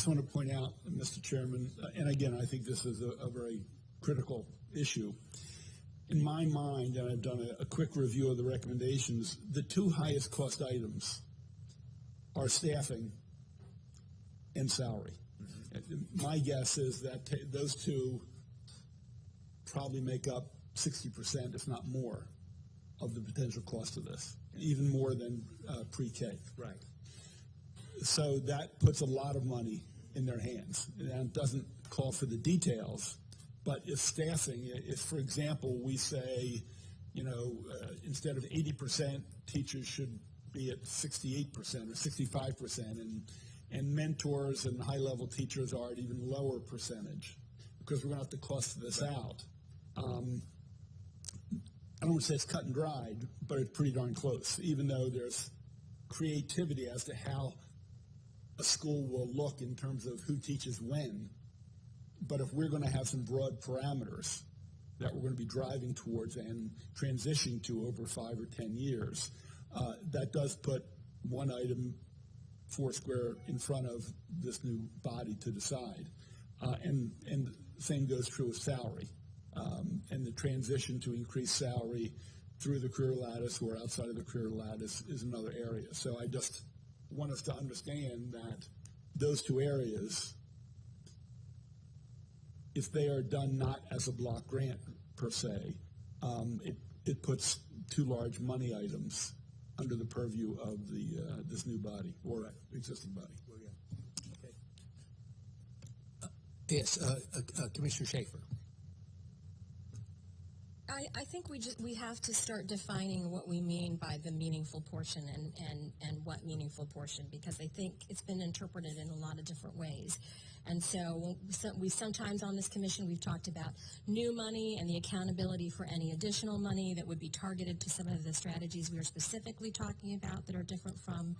just want to point out, Mr. Chairman, and again, I think this is a very critical issue. In my mind, and I've done a quick review of the recommendations, the two highest cost items are staffing and salary. Mm-hmm. My guess is that those two probably make up 60%, if not more, of the potential cost of this, even more than pre-K. Right. So that puts a lot of money in their hands, and it doesn't call for the details. But if staffing, if, for example, we say, instead of 80%, teachers should be at 68% or 65%, and mentors and high-level teachers are at even lower percentage, because we're going to have to cost this out. I don't want to say it's cut and dried, but it's pretty darn close, even though there's creativity as to how a school will look in terms of who teaches when. But if we're going to have some broad parameters that we're going to be driving towards and transitioning to over 5 or 10 years, that does put one item foursquare in front of this new body to decide. And same goes true with salary. And the transition to increased salary through the career lattice or outside of the career lattice is another area. So I just want us to understand that those two areas, if they are done not as a block grant per se, it puts two large money items under the purview of this new body or existing body. Well, yeah. Okay. Yes, Commissioner Schaefer. I think we have to start defining what we mean by the meaningful portion and what meaningful portion, because I think it's been interpreted in a lot of different ways. And so we sometimes on this commission we've talked about new money and the accountability for any additional money that would be targeted to some of the strategies we are specifically talking about that are different from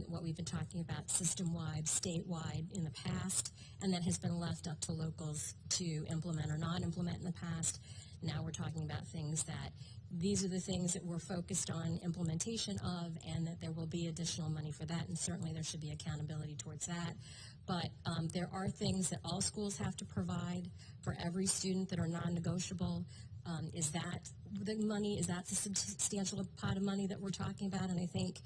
what we've been talking about system-wide, statewide in the past, and that has been left up to locals to implement or not implement in the past. Now we're talking about things that these are the things that we're focused on implementation of, and that there will be additional money for that, and certainly there should be accountability towards that. But there are things that all schools have to provide for every student that are non-negotiable. Is that the money? Is that the substantial pot of money that we're talking about? And I think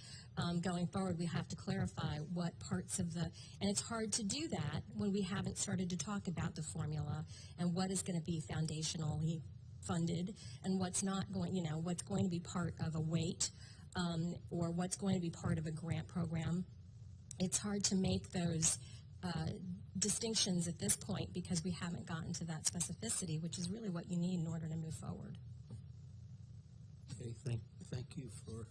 going forward we have to clarify what parts of the, and it's hard to do that when we haven't started to talk about the formula and what is going to be foundationally funded and what's not going, what's going to be part of a weight or what's going to be part of a grant program. It's hard to make those distinctions at this point because we haven't gotten to that specificity, which is really what you need in order to move forward. Okay, thank you for